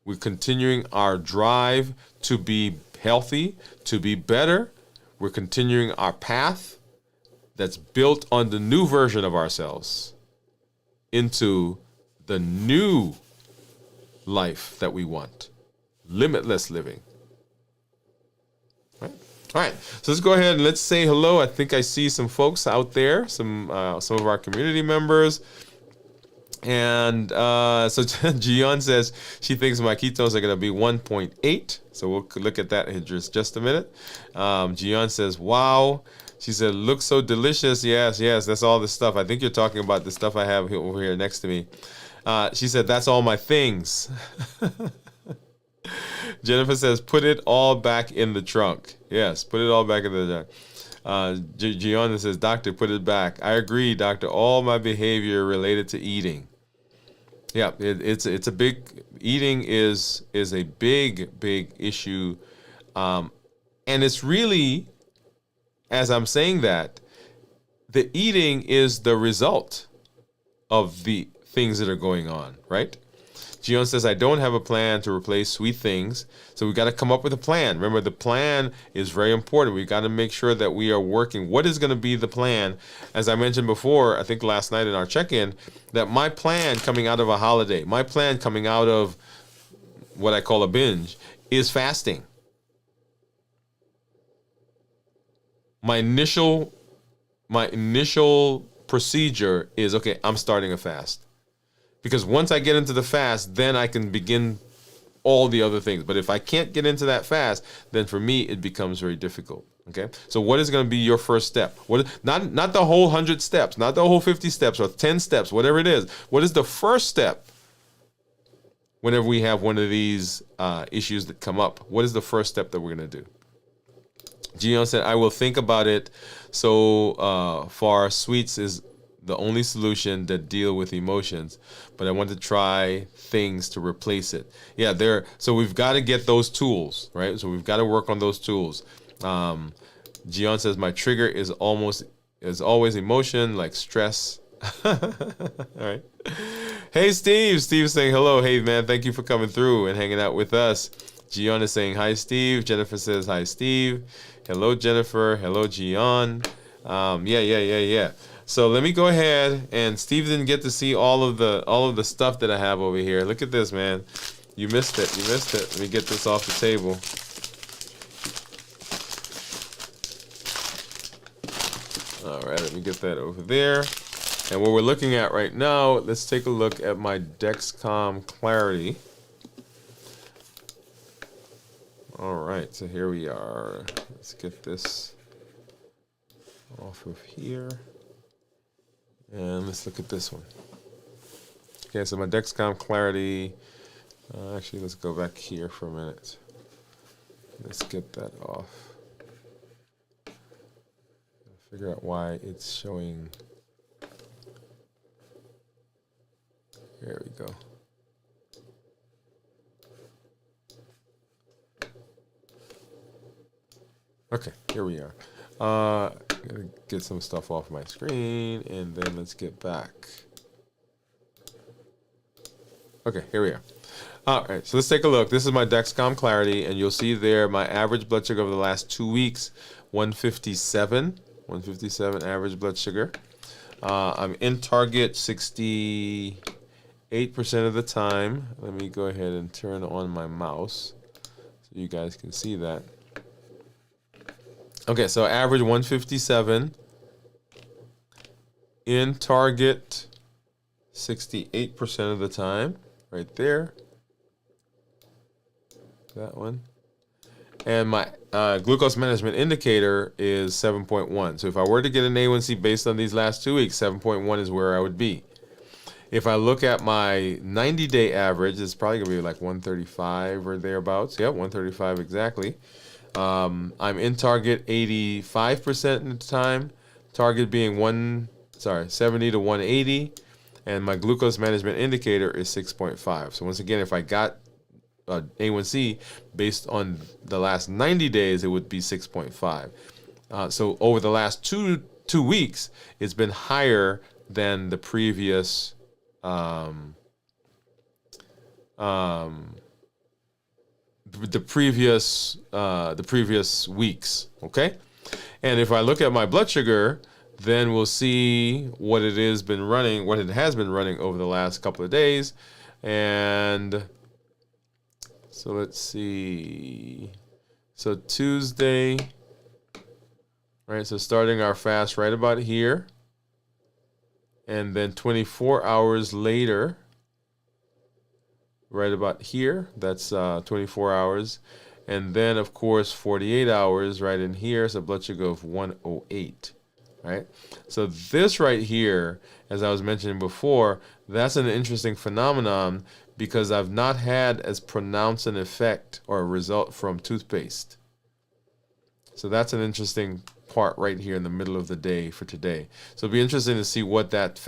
We're continuing our drive to be healthy, to be better. We're continuing our path that's built on the new version of ourselves into the new life that we want. Limitless living. All right. So let's go ahead and let's say hello. I think I see some folks out there, some of our community members. And so Gian says she thinks my ketones are going to be 1.8. So we'll look at that in just a minute. Gian says, wow. She said, looks so delicious. Yes, that's all the stuff. I think you're talking about the stuff I have over here next to me. She said, that's all my things. Jennifer says, put it all back in the trunk. Yes, put it all back in the trunk. Gianna says, doctor, put it back. I agree, doctor. All my behavior related to eating. Yeah, it's a big, eating is a big issue. And it's really, as I'm saying that, the eating is the result of the things that are going on, right? Gion says, I don't have a plan to replace sweet things. So we've got to come up with a plan. Remember, the plan is very important. We've got to make sure that we are working. What is going to be the plan? As I mentioned before, I think last night in our check-in, that my plan coming out of a holiday, my plan coming out of what I call a binge, is fasting. My initial procedure is, okay, I'm starting a fast. Because once I get into the fast, then I can begin all the other things. But if I can't get into that fast, then for me, it becomes very difficult. Okay? So what is going to be your first step? Not the whole 100 steps, not the whole 50 steps or 10 steps, whatever it is. What is the first step whenever we have one of these issues that come up? What is the first step that we're going to do? Gion said, I will think about it. So far, sweets is the only solution that deal with emotions, but I want to try things to replace it. Yeah, so we've got to get those tools, right? So we've got to work on those tools. Gion says, my trigger is always emotion, like stress. All right. Hey, Steve. Steve's saying hello. Hey, man, thank you for coming through and hanging out with us. Gion is saying hi, Steve. Jennifer says hi, Steve. Hello, Jennifer. Hello, Gian. Yeah. So let me go ahead, and Steve didn't get to see all of the stuff that I have over here. Look at this, man. You missed it. Let me get this off the table. All right, let me get that over there. And what we're looking at right now, let's take a look at my Dexcom Clarity. All right, so here we are. Let's get this off of here. And let's look at this one. Okay, so my Dexcom Clarity. Actually, let's go back here for a minute. Let's get that off. Figure out why it's showing. There we go. Okay, here we are. Gotta get some stuff off my screen, and then let's get back. Okay, here we are. All right, so let's take a look. This is my Dexcom Clarity, and you'll see there my average blood sugar over the last 2 weeks, 157 average blood sugar. I'm in target 68% of the time. Let me go ahead and turn on my mouse so you guys can see that. Okay, so average 157, in target 68% of the time, right there, that one. And my glucose management indicator is 7.1. So if I were to get an A1C based on these last 2 weeks, 7.1 is where I would be. If I look at my 90-day average, it's probably going to be like 135 or thereabouts. Yep, 135 exactly. I'm in target 85% of the time, target being 70 to 180, and my glucose management indicator is 6.5. So once again, if I got A1C based on the last 90 days, it would be 6.5. So over the last two weeks, it's been higher than the previous the previous weeks, okay? And if I look at my blood sugar, then we'll see what it has been running over the last couple of days. And so let's see. So Tuesday, right? So starting our fast right about here. And then 24 hours later, right about here, that's 24 hours. And then, of course, 48 hours right in here, so blood sugar of 108, right? So this right here, as I was mentioning before, that's an interesting phenomenon because I've not had as pronounced an effect or a result from toothpaste. So that's an interesting part right here in the middle of the day for today. So it'll be interesting to see what that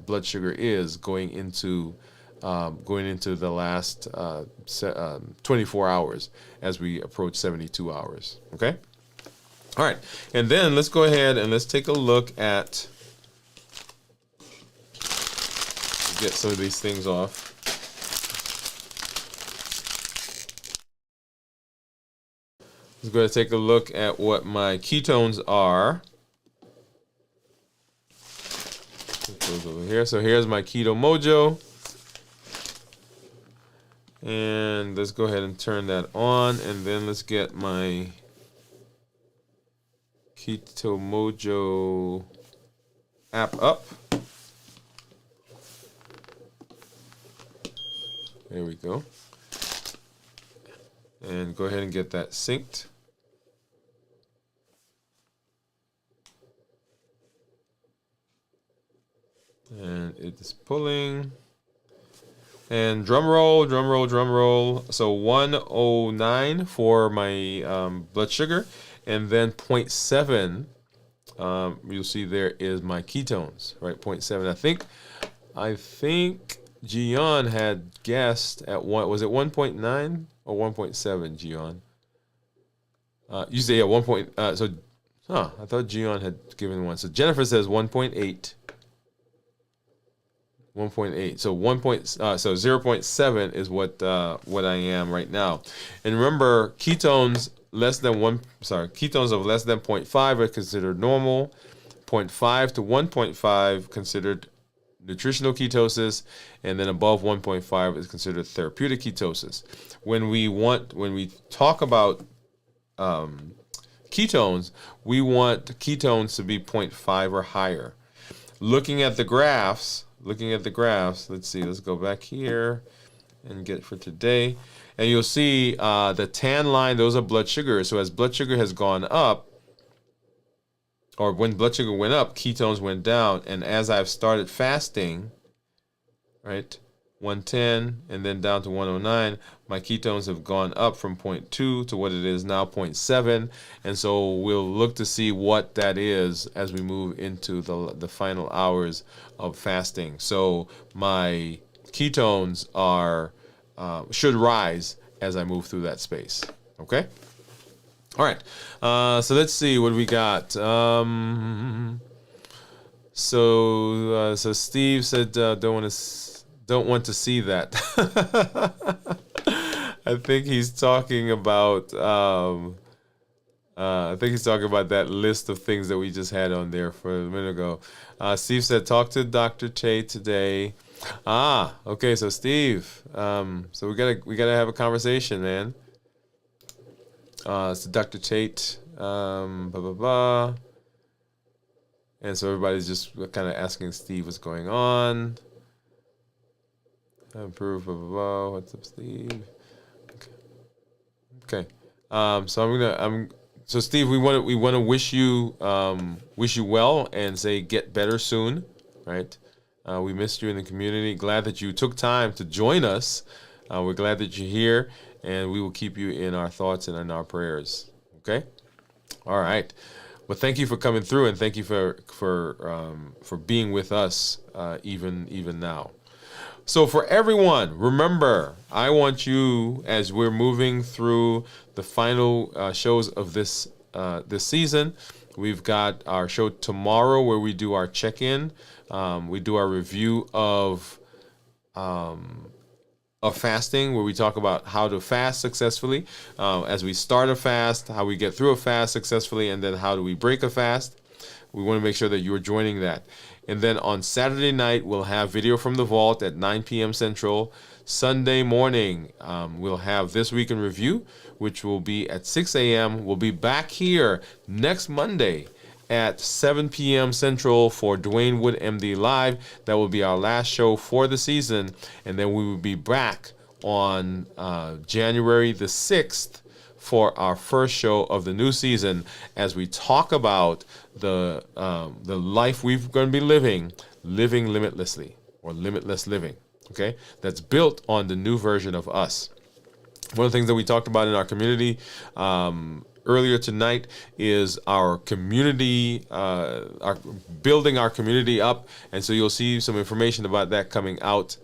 blood sugar is going into the last 24 hours as we approach 72 hours. Okay? All right. And then let's go ahead and let's take a look at, get some of these things off. Let's go ahead and take a look at what my ketones are. Put those over here. So here's my Keto Mojo. And let's go ahead and turn that on. And then let's get my Keto Mojo app up. There we go. And go ahead and get that synced. And it's pulling. And drum roll, drum roll, drum roll. So 109 for my blood sugar. And then 0.7, you'll see there is my ketones, right? 0.7. I think Gian had guessed at was it 1.9 or 1.7, Gian? You say, yeah, 1. I thought Gian had given one. So Jennifer says 1.8. 1.8. So 0.7 is what I am right now. And remember, ketones of less than 0.5 are considered normal. 0.5 to 1.5 considered nutritional ketosis, and then above 1.5 is considered therapeutic ketosis. When we talk about ketones, we want ketones to be 0.5 or higher. Looking at the graphs, let's see, let's go back here and get for today. And you'll see the tan line, those are blood sugar. So as blood sugar has gone up, or when blood sugar went up, ketones went down. And as I've started fasting, right, 110 and then down to 109, my ketones have gone up from 0.2 to what it is now, 0.7. And so we'll look to see what that is as we move into the final hours of fasting. So my ketones should rise as I move through that space. Okay? All right. So let's see what we got. So Steve said don't want to see that. I think he's talking about that list of things that we just had on there for a minute ago. Steve said talk to Dr. Tate today. Okay. So Steve, so we gotta have a conversation, man. So Dr. Tate, blah, blah, blah. And so everybody's just kind of asking Steve what's going on. Improve, blah, blah, blah. What's up, Steve? Okay. So Steve, we want to wish you well and say get better soon, right? We missed you in the community. Glad that you took time to join us. We're glad that you're here. And we will keep you in our thoughts and in our prayers. Okay? All right. Well, thank you for coming through, and thank you for being with us even now. So for everyone, remember, I want you, as we're moving through the final shows of this season, we've got our show tomorrow where we do our check-in. We do our review of fasting, where we talk about how to fast successfully, as we start a fast, how we get through a fast successfully, and then how do we break a fast. We want to make sure that you're joining that. And then on Saturday night, we'll have Video from the Vault at 9 p.m. Central. Sunday morning, we'll have This Week in Review, which will be at 6 a.m. We'll be back here next Monday at 7 p.m. Central for Dwain Woode MD Live. That will be our last show for the season. And then we will be back on January the 6th for our first show of the new season as we talk about the life we're going to be living limitlessly, or limitless living. Okay, that's built on the new version of us. One of the things that we talked about in our community earlier tonight is our community, our building our community up, and so you'll see some information about that coming out.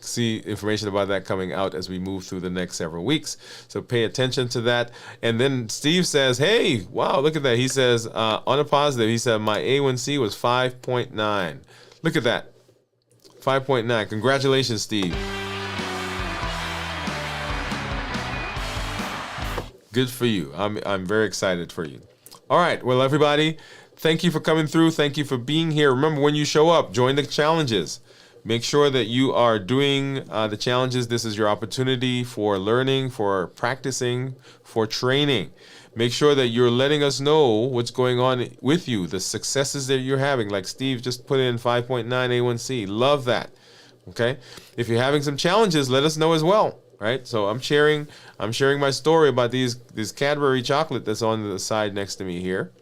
See information about that coming out as we move through the next several weeks. So pay attention to that. And then Steve says, "Hey, wow, look at that." He says, on a positive, he said my A1C was 5.9. Look at that, 5.9. Congratulations, Steve. Good for you. I'm very excited for you. All right. Well, everybody, thank you for coming through. Thank you for being here. Remember, when you show up, join the challenges. Make sure that you are doing the challenges. This is your opportunity for learning, for practicing, for training. Make sure that you're letting us know what's going on with you, the successes that you're having. Like Steve just put in 5.9 A1C. Love that. Okay. If you're having some challenges, let us know as well. Right. So I'm sharing my story about this Cadbury chocolate that's on the side next to me here.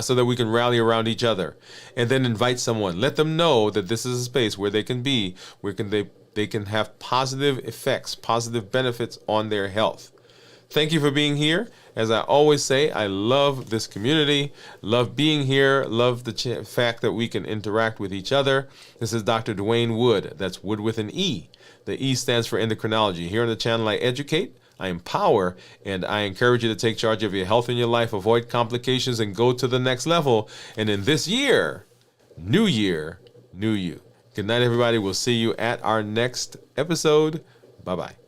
So that we can rally around each other, and then invite someone. Let them know that this is a space where they can be, where they can have positive effects, positive benefits on their health. Thank you for being here. As I always say, I love this community, love being here, love the fact that we can interact with each other. This is Dr. Dwain Woode. That's Wood with an E. The E stands for endocrinology. Here on the channel, I educate, I empower, and I encourage you to take charge of your health and your life, avoid complications, and go to the next level. And in this year, new you. Good night, everybody. We'll see you at our next episode. Bye-bye.